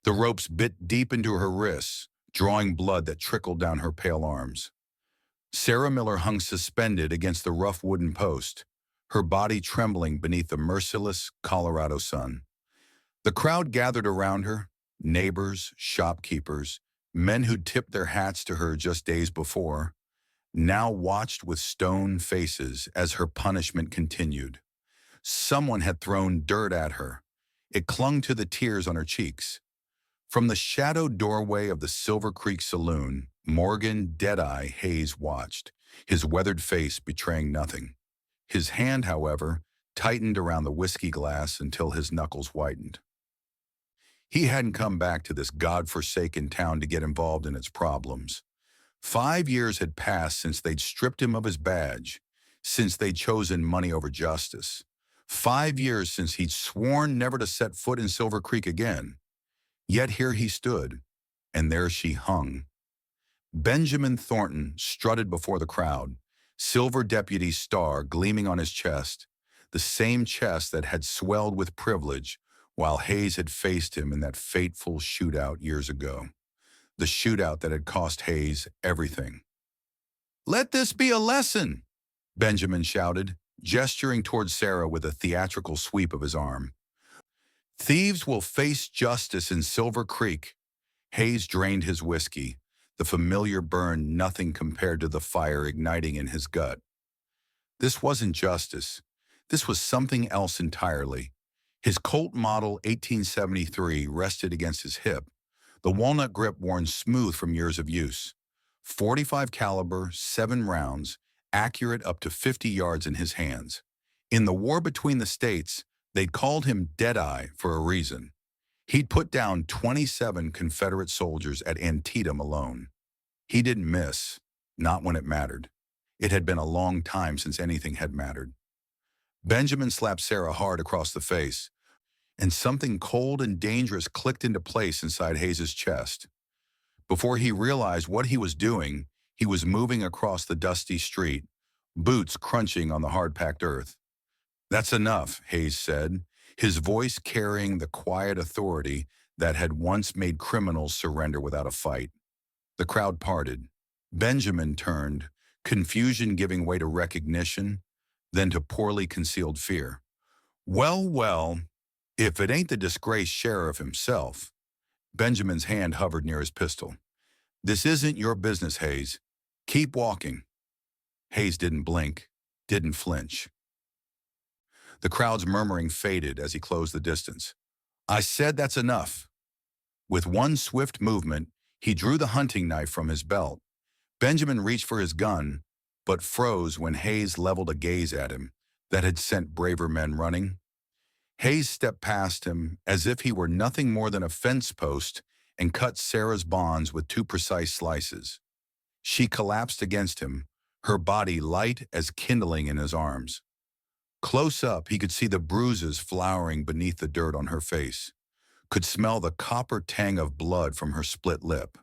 The ropes bit deep into her wrists, drawing blood that trickled down her pale arms. Sarah Miller hung suspended against the rough wooden post, her body trembling beneath the merciless Colorado sun. The crowd gathered around her, neighbors, shopkeepers, men who'd tipped their hats to her just days before, now watched with stone faces as her punishment continued. Someone had thrown dirt at her. It clung to the tears on her cheeks. From the shadowed doorway of the Silver Creek Saloon, Morgan Deadeye Hayes watched, his weathered face betraying nothing. His hand, however, tightened around the whiskey glass until his knuckles whitened. He hadn't come back to this God-forsaken town to get involved in its problems. 5 years had passed since they'd stripped him of his badge, since they'd chosen money over justice. 5 years since he'd sworn never to set foot in Silver Creek again. Yet here he stood, and there she hung. Benjamin Thornton strutted before the crowd, silver deputy star gleaming on his chest, the same chest that had swelled with privilege while Hayes had faced him in that fateful shootout years ago. The shootout that had cost Hayes everything. "Let this be a lesson," Benjamin shouted, gesturing toward Sarah with a theatrical sweep of his arm. "Thieves will face justice in Silver Creek." Hayes drained his whiskey, the familiar burn nothing compared to the fire igniting in his gut. This wasn't justice. This was something else entirely. His Colt Model 1873 rested against his hip, the walnut grip worn smooth from years of use. 45 caliber, 7 rounds, accurate up to 50 yards in his hands. In the war between the states, they'd called him Deadeye for a reason. He'd put down 27 Confederate soldiers at Antietam alone. He didn't miss, not when it mattered. It had been a long time since anything had mattered. Benjamin slapped Sarah hard across the face, and something cold and dangerous clicked into place inside Hayes's chest. Before he realized what he was doing, he was moving across the dusty street, boots crunching on the hard-packed earth. "That's enough," Hayes said, his voice carrying the quiet authority that had once made criminals surrender without a fight. The crowd parted. Benjamin turned, confusion giving way to recognition, then to poorly concealed fear. "Well, well, if it ain't the disgraced sheriff himself." Benjamin's hand hovered near his pistol. "This isn't your business, Hayes. Keep walking." Hayes didn't blink, didn't flinch. The crowd's murmuring faded as he closed the distance. "I said that's enough." With one swift movement, he drew the hunting knife from his belt. Benjamin reached for his gun, but froze when Hayes leveled a gaze at him that had sent braver men running. Hayes stepped past him as if he were nothing more than a fence post and cut Sarah's bonds with 2 precise slices. She collapsed against him, her body light as kindling in his arms. Close up, he could see the bruises flowering beneath the dirt on her face, could smell the copper tang of blood from her split lip.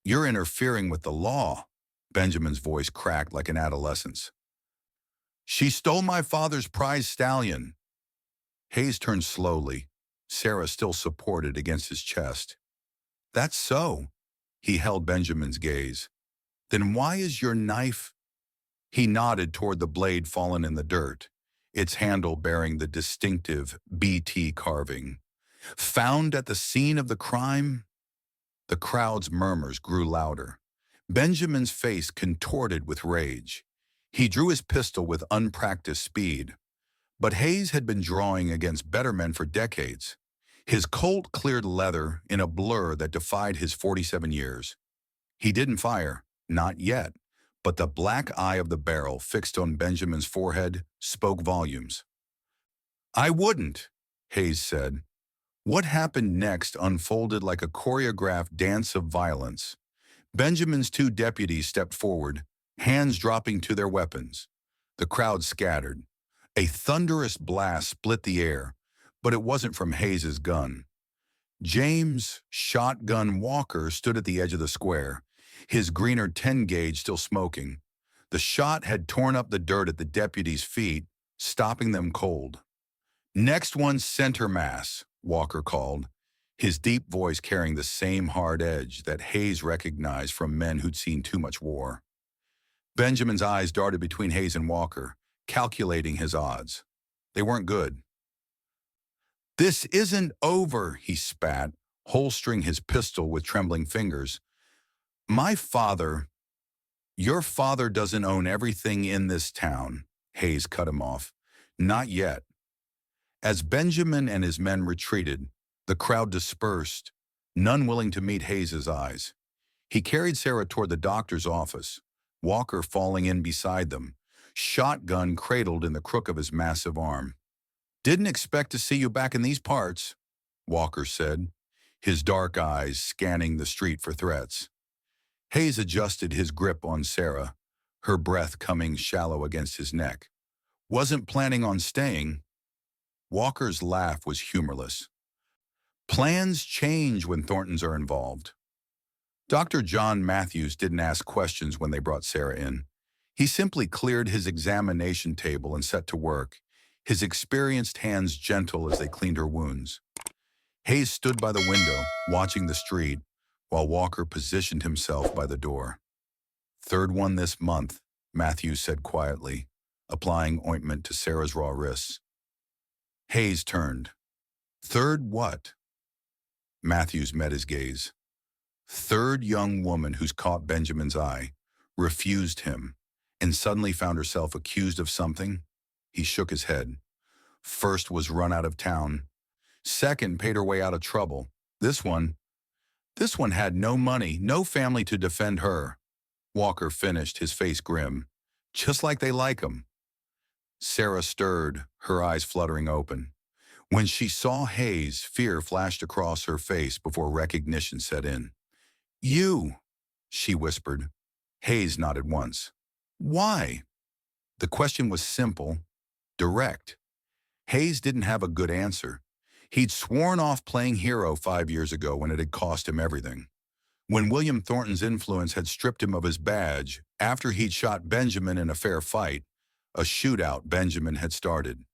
"You're interfering with the law," Benjamin's voice cracked like an adolescent's. "She stole my father's prize stallion." Hayes turned slowly, Sarah still supported against his chest. "That's so." He held Benjamin's gaze. "Then why is your knife—" He nodded toward the blade fallen in the dirt, its handle bearing the distinctive BT carving. "Found at the scene of the crime?" The crowd's murmurs grew louder. Benjamin's face contorted with rage. He drew his pistol with unpracticed speed. But Hayes had been drawing against better men for decades. His Colt cleared leather in a blur that defied his 47 years. He didn't fire, not yet, but the black eye of the barrel fixed on Benjamin's forehead spoke volumes. "I wouldn't," Hayes said. What happened next unfolded like a choreographed dance of violence. Benjamin's 2 deputies stepped forward, hands dropping to their weapons. The crowd scattered. A thunderous blast split the air, but it wasn't from Hayes's gun. James "Shotgun" Walker stood at the edge of the square, his Greener 10 gauge still smoking. The shot had torn up the dirt at the deputies' feet, stopping them cold. "Next one's center mass," Walker called. his deep voice carrying the same hard edge that Hayes recognized from men who'd seen too much war. Benjamin's eyes darted between Hayes and Walker, calculating his odds. They weren't good. "This isn't over," he spat, holstering his pistol with trembling fingers. "My father, your father doesn't own everything in this town," Hayes cut him off. "Not yet." As Benjamin and his men retreated, the crowd dispersed, none willing to meet Hayes's eyes. He carried Sarah toward the doctor's office, Walker falling in beside them, shotgun cradled in the crook of his massive arm. "Didn't expect to see you back in these parts," Walker said, his dark eyes scanning the street for threats. Hayes adjusted his grip on Sarah, her breath coming shallow against his neck. "Wasn't planning on staying." Walker's laugh was humorless. "Plans change when Thorntons are involved." Dr. John Matthews didn't ask questions when they brought Sarah in. He simply cleared his examination table and set to work, his experienced hands gentle as they cleaned her wounds. Hayes stood by the window, watching the street, while Walker positioned himself by the door. "Third one this month," Matthews said quietly, applying ointment to Sarah's raw wrists. Hayes turned. "Third what?" Matthews met his gaze. "Third young woman who's caught Benjamin's eye, refused him, and suddenly found herself accused of something." He shook his head. "First was run out of town. Second paid her way out of trouble. This one had no money, no family to defend her." Walker finished, his face grim. "Just like they like 'em." Sarah stirred, her eyes fluttering open. When she saw Hayes, fear flashed across her face before recognition set in. "You," she whispered. Hayes nodded once. "Why?" The question was simple, direct. Hayes didn't have a good answer. He'd sworn off playing hero 5 years ago when it had cost him everything. When William Thornton's influence had stripped him of his badge after he'd shot Benjamin in a fair fight, a shootout Benjamin had started.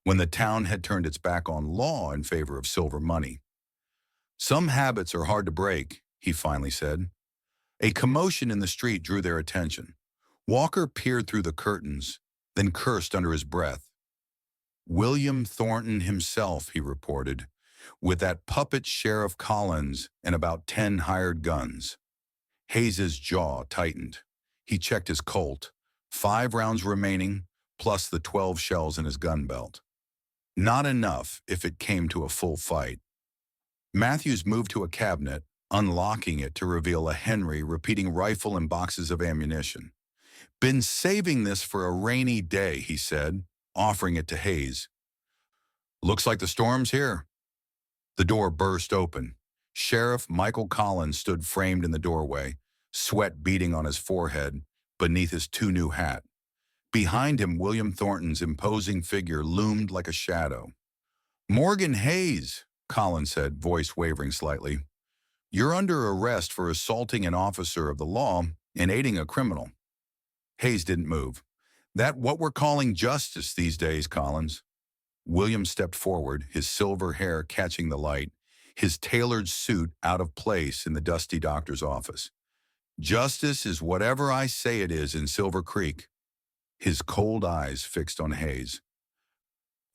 When the town had turned its back on law in favor of silver money. "Some habits are hard to break," he finally said. A commotion in the street drew their attention. Walker peered through the curtains, then cursed under his breath. "William Thornton himself," he reported, "with that puppet Sheriff Collins and about 10 hired guns." Hayes's jaw tightened. He checked his Colt, 5 rounds remaining, plus the 12 shells in his gun belt. Not enough if it came to a full fight. Matthews moved to a cabinet, unlocking it to reveal a Henry repeating rifle and boxes of ammunition. "Been saving this for a rainy day," he said, offering it to Hayes. "Looks like the storm's here." The door burst open. Sheriff Michael Collins stood framed in the doorway, sweat beading on his forehead beneath his too-new hat. Behind him, William Thornton's imposing figure loomed like a shadow. "Morgan Hayes," Collins said, voice wavering slightly. "You're under arrest for assaulting an officer of the law and aiding a criminal." Hayes didn't move. "That what we're calling justice these days, Collins." William stepped forward, his silver hair catching the light, his tailored suit out of place in the dusty doctor's office. "Justice is whatever I say it is in Silver Creek." His cold eyes fixed on Hayes.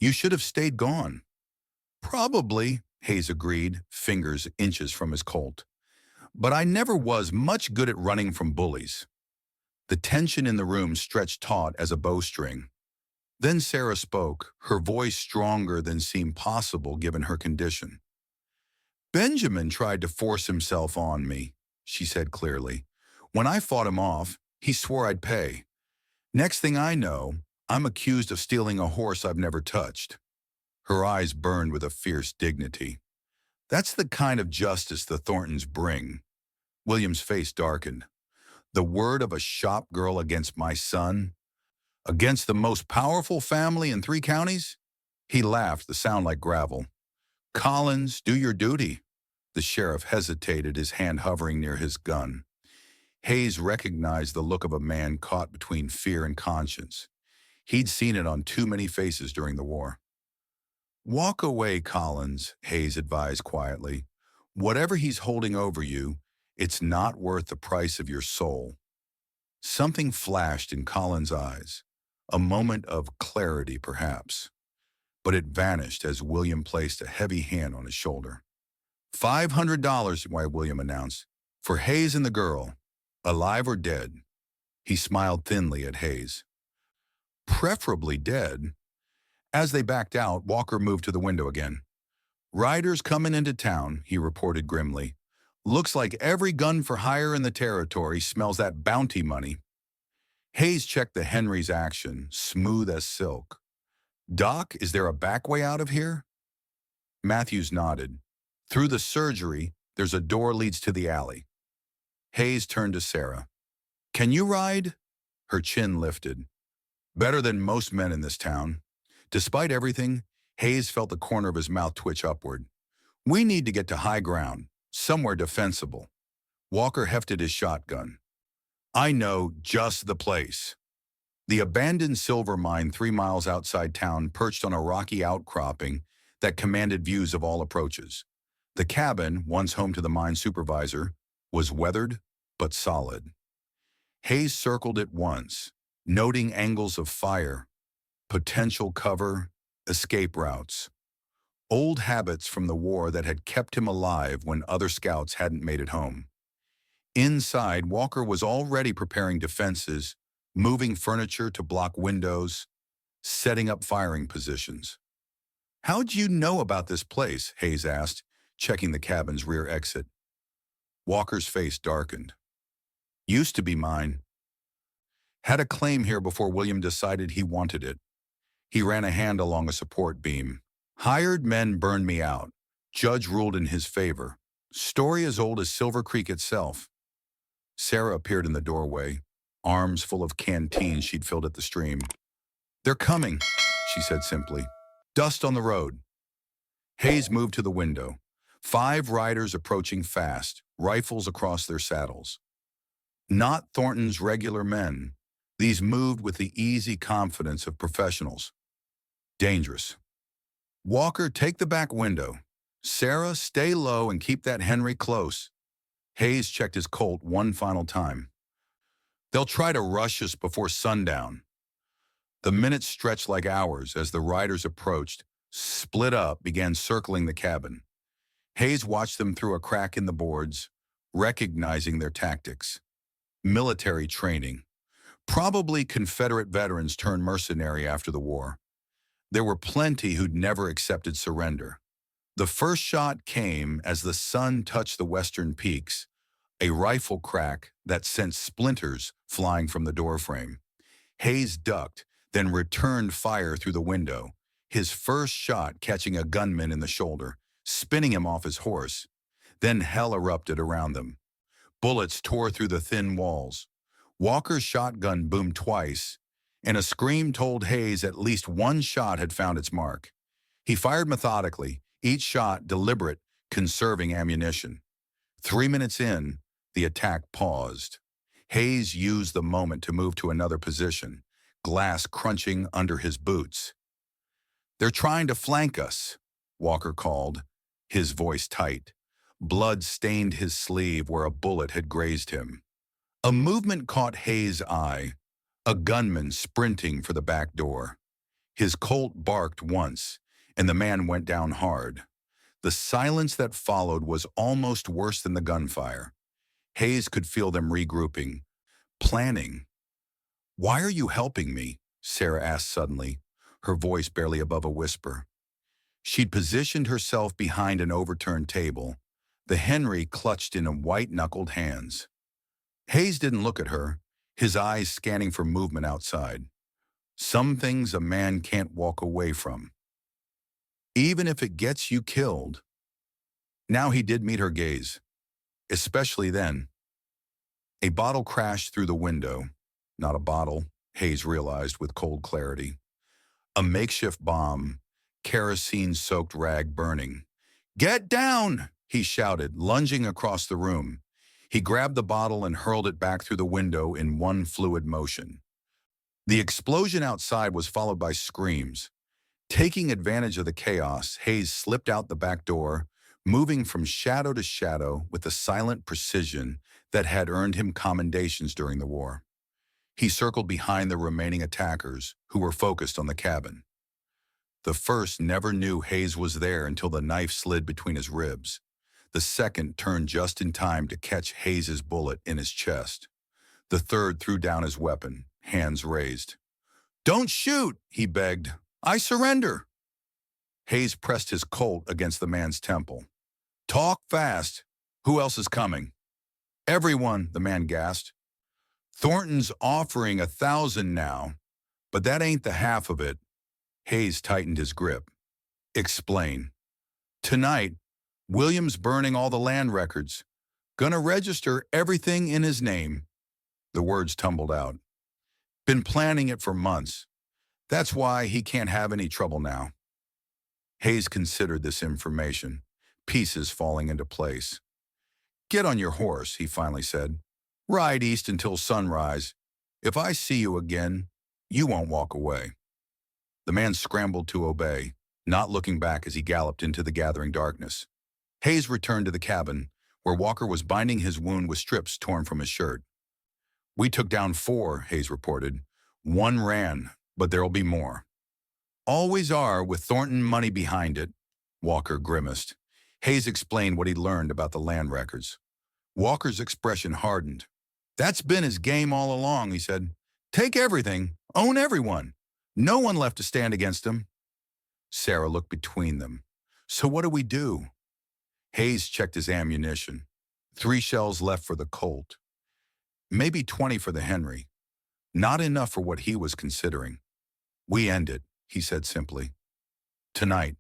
"You should have stayed gone." "Probably," Hayes agreed, fingers inches from his Colt. "But I never was much good at running from bullies." The tension in the room stretched taut as a bowstring. Then Sarah spoke, her voice stronger than seemed possible given her condition. "Benjamin tried to force himself on me," she said clearly. "When I fought him off, he swore I'd pay. Next thing I know, I'm accused of stealing a horse I've never touched." Her eyes burned with a fierce dignity. "That's the kind of justice the Thorntons bring." William's face darkened. "The word of a shop girl against my son? Against the most powerful family in 3 counties? He laughed, the sound like gravel. "Collins, do your duty." The sheriff hesitated, his hand hovering near his gun. Hayes recognized the look of a man caught between fear and conscience. He'd seen it on too many faces during the war. Walk away, Collins, Hayes advised quietly. Whatever he's holding over you, it's not worth the price of your soul. Something flashed in Collins' eyes, a moment of clarity perhaps, but it vanished as William placed a heavy hand on his shoulder. $500, why William announced, for Hayes and the girl, alive or dead. He smiled thinly at Hayes. Preferably dead. As they backed out, Walker moved to the window again. Riders coming into town, he reported grimly. Looks like every gun for hire in the territory smells that bounty money. Hayes checked the Henry's action, smooth as silk. Doc, is there a back way out of here? Matthews nodded. Through the surgery, there's a door leads to the alley. Hayes turned to Sarah. Can you ride? Her chin lifted. Better than most men in this town. Despite everything, Hayes felt the corner of his mouth twitch upward. We need to get to high ground, somewhere defensible. Walker hefted his shotgun. I know just the place. The abandoned silver mine 3 miles outside town perched on a rocky outcropping that commanded views of all approaches. The cabin, once home to the mine supervisor, was weathered but solid. Hayes circled it once, noting angles of fire, potential cover, escape routes. Old habits from the war that had kept him alive when other scouts hadn't made it home. Inside, Walker was already preparing defenses, moving furniture to block windows, setting up firing positions. How'd you know about this place? Hayes asked, checking the cabin's rear exit. Walker's face darkened. Used to be mine. Had a claim here before William decided he wanted it. He ran a hand along a support beam. Hired men burned me out. Judge ruled in his favor. Story as old as Silver Creek itself. Sarah appeared in the doorway, arms full of canteens she'd filled at the stream. They're coming, she said simply. Dust on the road. Hayes moved to the window. 5 riders approaching fast, rifles across their saddles. Not Thornton's regular men. These moved with the easy confidence of professionals. Dangerous. Walker, take the back window. Sarah, stay low and keep that Henry close. Hayes checked his Colt one final time. They'll try to rush us before sundown. The minutes stretched like hours as the riders approached, split up, began circling the cabin. Hayes watched them through a crack in the boards, recognizing their tactics. Military training. Probably Confederate veterans turned mercenary after the war. There were plenty who'd never accepted surrender. The first shot came as the sun touched the western peaks, a rifle crack that sent splinters flying from the doorframe. Hayes ducked, then returned fire through the window, his first shot catching a gunman in the shoulder, spinning him off his horse. Then hell erupted around them. Bullets tore through the thin walls. Walker's shotgun boomed twice, and a scream told Hayes at least one shot had found its mark. He fired methodically, each shot deliberate, conserving ammunition. 3 minutes in, the attack paused. Hayes used the moment to move to another position, glass crunching under his boots. They're trying to flank us, Walker called, his voice tight. Blood stained his sleeve where a bullet had grazed him. A movement caught Hayes' eye, a gunman sprinting for the back door. His Colt barked once, and the man went down hard. The silence that followed was almost worse than the gunfire. Hayes could feel them regrouping, planning. Why are you helping me? Sarah asked suddenly, her voice barely above a whisper. She'd positioned herself behind an overturned table, the Henry clutched in white-knuckled hands. Hayes didn't look at her, his eyes scanning for movement outside. Some things a man can't walk away from, even if it gets you killed. Now he did meet her gaze, especially then. A bottle crashed through the window. Not a bottle, Hayes realized with cold clarity. A makeshift bomb, kerosene-soaked rag burning. Get down, he shouted, lunging across the room. He grabbed the bottle and hurled it back through the window in one fluid motion. The explosion outside was followed by screams. Taking advantage of the chaos, Hayes slipped out the back door, moving from shadow to shadow with the silent precision that had earned him commendations during the war. He circled behind the remaining attackers, who were focused on the cabin. The first never knew Hayes was there until the knife slid between his ribs. The second turned just in time to catch Hayes's bullet in his chest. The third threw down his weapon, hands raised. "Don't shoot," he begged. "I surrender." Hayes pressed his Colt against the man's temple. "Talk fast. Who else is coming?" "Everyone," the man gasped. "Thornton's offering 1,000 now, but that ain't the half of it." Hayes tightened his grip. "Explain." "Tonight, William's burning all the land records. Gonna register everything in his name." The words tumbled out. "Been planning it for months. That's why he can't have any trouble now." Hayes considered this information, pieces falling into place. "Get on your horse," he finally said. "Ride east until sunrise. If I see you again, you won't walk away." The man scrambled to obey, not looking back as he galloped into the gathering darkness. Hayes returned to the cabin, where Walker was binding his wound with strips torn from his shirt. "We took down 4, Hayes reported. "1 ran, but there'll be more." "Always are with Thornton money behind it," Walker grimaced. Hayes explained what he'd learned about the land records. Walker's expression hardened. "That's been his game all along," he said. "Take everything, own everyone. No one left to stand against him." Sarah looked between them. "So what do we do?" Hayes checked his ammunition. 3 shells left for the Colt. Maybe 20 for the Henry. Not enough for what he was considering. "We end it," he said simply. "Tonight."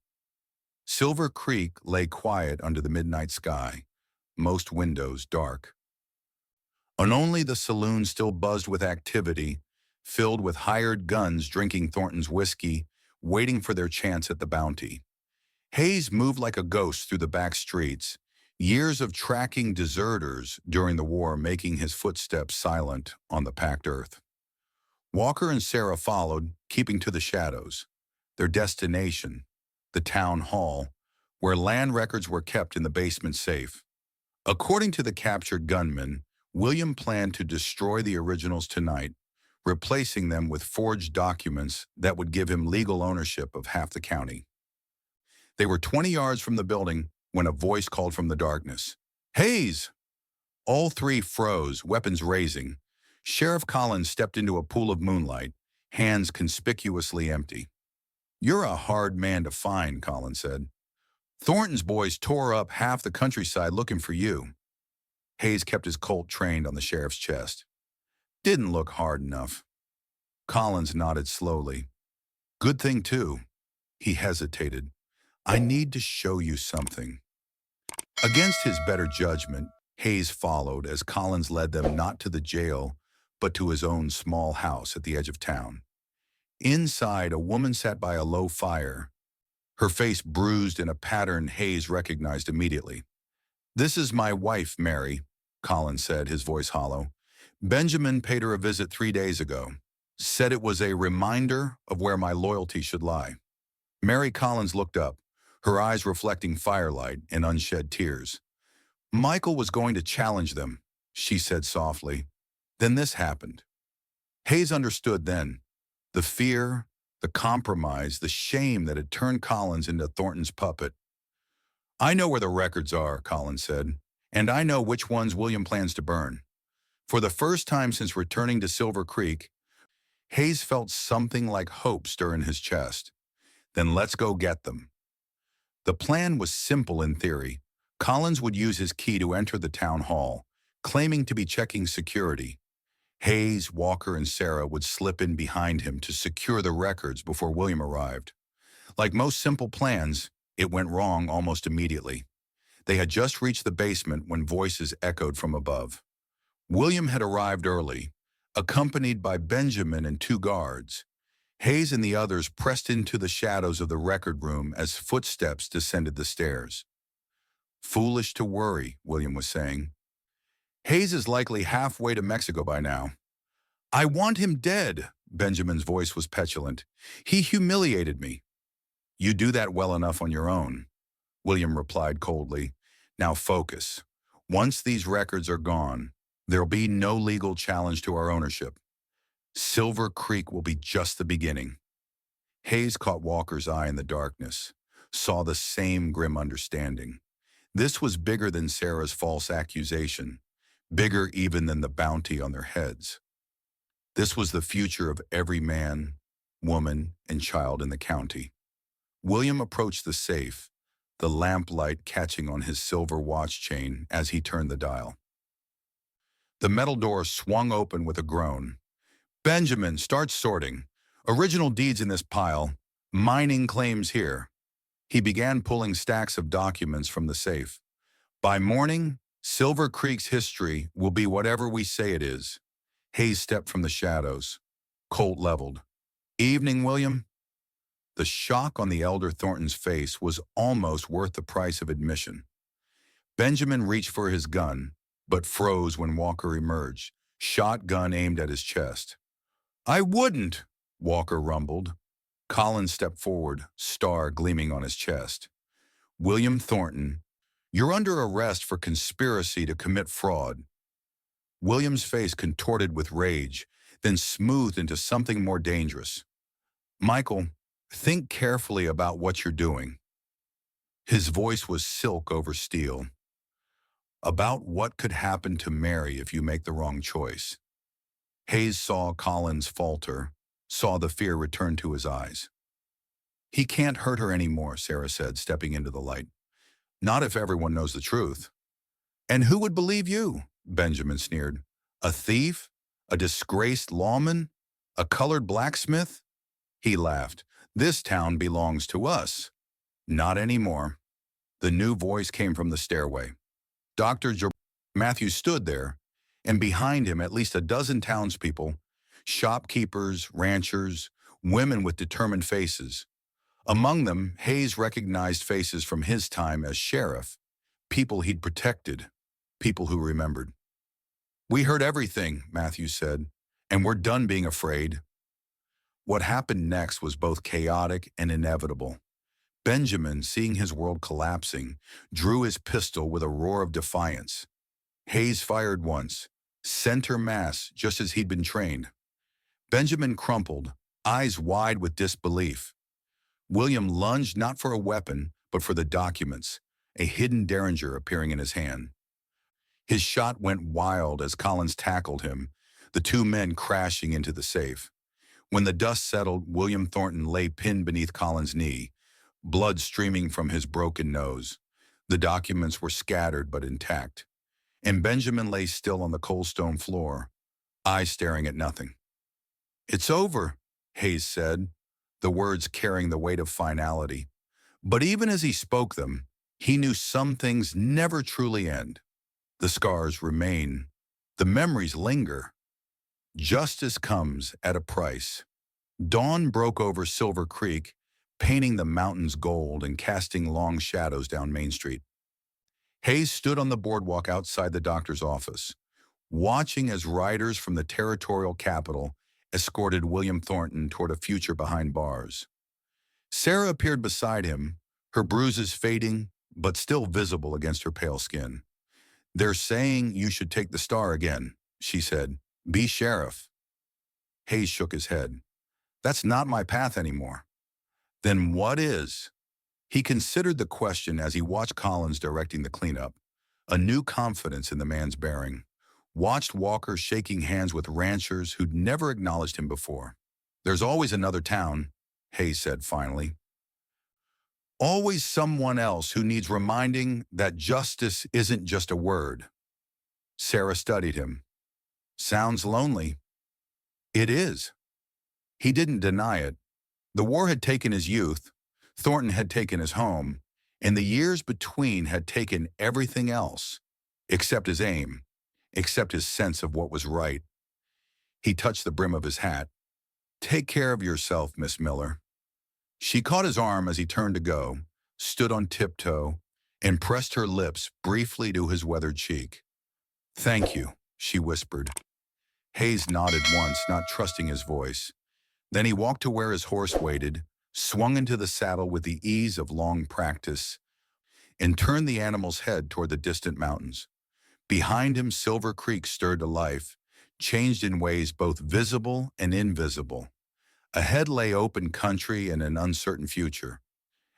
Silver Creek lay quiet under the midnight sky, most windows dark. And only the saloon still buzzed with activity, filled with hired guns drinking Thornton's whiskey, waiting for their chance at the bounty. Hayes moved like a ghost through the back streets, years of tracking deserters during the war making his footsteps silent on the packed earth. Walker and Sarah followed, keeping to the shadows. Their destination, the town hall, where land records were kept in the basement safe. According to the captured gunmen, William planned to destroy the originals tonight, replacing them with forged documents that would give him legal ownership of half the county. They were 20 yards from the building when a voice called from the darkness. "Hayes!" All 3 froze, weapons raising. Sheriff Collins stepped into a pool of moonlight, hands conspicuously empty. "You're a hard man to find," Collins said. "Thornton's boys tore up half the countryside looking for you." Hayes kept his Colt trained on the sheriff's chest. "Didn't look hard enough." Collins nodded slowly. "Good thing, too." He hesitated. "I need to show you something." Against his better judgment, Hayes followed as Collins led them not to the jail, but to his own small house at the edge of town. Inside, a woman sat by a low fire, her face bruised in a pattern Hayes recognized immediately. "This is my wife, Mary," Collins said, his voice hollow. "Benjamin paid her a visit 3 days ago. Said it was a reminder of where my loyalty should lie." Mary Collins looked up, her eyes reflecting firelight and unshed tears. "Michael was going to challenge them," she said softly. "Then this happened." Hayes understood then. The fear, the compromise, the shame that had turned Collins into Thornton's puppet. "I know where the records are," Collins said, "and I know which ones William plans to burn." For the first time since returning to Silver Creek, Hayes felt something like hope stir in his chest. Then let's go get them. The plan was simple in theory. Collins would use his key to enter the town hall, claiming to be checking security. Hayes, Walker, and Sarah would slip in behind him to secure the records before William arrived. Like most simple plans, it went wrong almost immediately. They had just reached the basement when voices echoed from above. William had arrived early, accompanied by Benjamin and 2 guards. Hayes and the others pressed into the shadows of the record room as footsteps descended the stairs. "Foolish to worry," William was saying. "Hayes is likely halfway to Mexico by now." "I want him dead," Benjamin's voice was petulant. "He humiliated me." You do that well enough on your own, William replied coldly. Now focus. Once these records are gone, there'll be no legal challenge to our ownership. Silver Creek will be just the beginning. Hayes caught Walker's eye in the darkness, saw the same grim understanding. This was bigger than Sarah's false accusation, bigger even than the bounty on their heads. This was the future of every man, woman, and child in the county. William approached the safe, the lamplight catching on his silver watch chain as he turned the dial. The metal door swung open with a groan. Benjamin, start sorting. Original deeds in this pile, mining claims here. He began pulling stacks of documents from the safe. By morning, Silver Creek's history will be whatever we say it is. Hayes stepped from the shadows. Colt leveled. Evening, William. The shock on the elder Thornton's face was almost worth the price of admission. Benjamin reached for his gun, but froze when Walker emerged, shotgun aimed at his chest. I wouldn't, Walker rumbled. Collins stepped forward, star gleaming on his chest. William Thornton, you're under arrest for conspiracy to commit fraud. William's face contorted with rage, then smoothed into something more dangerous. Michael, think carefully about what you're doing. His voice was silk over steel. About what could happen to Mary if you make the wrong choice. Hayes saw Collins falter, saw the fear return to his eyes. He can't hurt her anymore, Sarah said, stepping into the light. Not if everyone knows the truth. And who would believe you? Benjamin sneered. A thief? A disgraced lawman? A colored blacksmith? He laughed. This town belongs to us. Not anymore. The new voice came from the stairway. Matthews stood there, and behind him at least a dozen townspeople, shopkeepers, ranchers, women with determined faces. Among them, Hayes recognized faces from his time as sheriff, people he'd protected, people who remembered. We heard everything, Matthews said, and we're done being afraid. What happened next was both chaotic and inevitable. Benjamin, seeing his world collapsing, drew his pistol with a roar of defiance. Hayes fired once, center mass, just as he'd been trained. Benjamin crumpled, eyes wide with disbelief. William lunged not for a weapon, but for the documents, a hidden derringer appearing in his hand. His shot went wild as Collins tackled him, the two men crashing into the safe. When the dust settled, William Thornton lay pinned beneath Collins' knee, blood streaming from his broken nose. The documents were scattered but intact, and Benjamin lay still on the cold stone floor, eyes staring at nothing. It's over, Hayes said, the words carrying the weight of finality. But even as he spoke them, he knew some things never truly end. The scars remain. The memories linger. Justice comes at a price. Dawn broke over Silver Creek, painting the mountains gold and casting long shadows down Main Street. Hayes stood on the boardwalk outside the doctor's office, watching as riders from the territorial capital escorted William Thornton toward a future behind bars. Sarah appeared beside him, her bruises fading, but still visible against her pale skin. They're saying you should take the star again, she said. Be sheriff. Hayes shook his head. That's not my path anymore. Then what is? He considered the question as he watched Collins directing the cleanup, a new confidence in the man's bearing. Watched Walker shaking hands with ranchers who'd never acknowledged him before. There's always another town, Hayes said finally. Always someone else who needs reminding that justice isn't just a word. Sarah studied him. Sounds lonely. It is. He didn't deny it. The war had taken his youth, Thornton had taken his home, and the years between had taken everything else, except his aim, except his sense of what was right. He touched the brim of his hat. Take care of yourself, Miss Miller. She caught his arm as he turned to go, stood on tiptoe, and pressed her lips briefly to his weathered cheek. Thank you, she whispered. Hayes nodded once, not trusting his voice. Then he walked to where his horse waited, swung into the saddle with the ease of long practice, and turned the animal's head toward the distant mountains. Behind him, Silver Creek stirred to life, changed in ways both visible and invisible. Ahead lay open country and an uncertain future.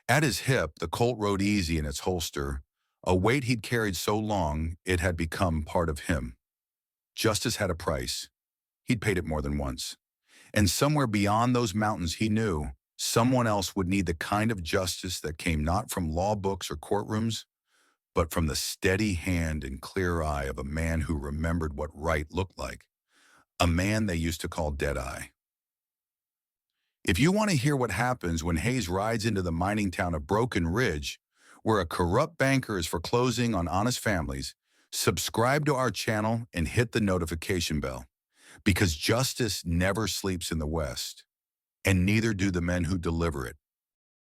At his hip, the Colt rode easy in its holster, a weight he'd carried so long it had become part of him. Justice had a price. He'd paid it more than once. And somewhere beyond those mountains, he knew someone else would need the kind of justice that came not from law books or courtrooms, but from the steady hand and clear eye of a man who remembered what right looked like, a man they used to call Deadeye. If you want to hear what happens when Hayes rides into the mining town of Broken Ridge, where a corrupt banker is foreclosing on honest families, subscribe to our channel and hit the notification bell, because justice never sleeps in the West, and neither do the men who deliver it.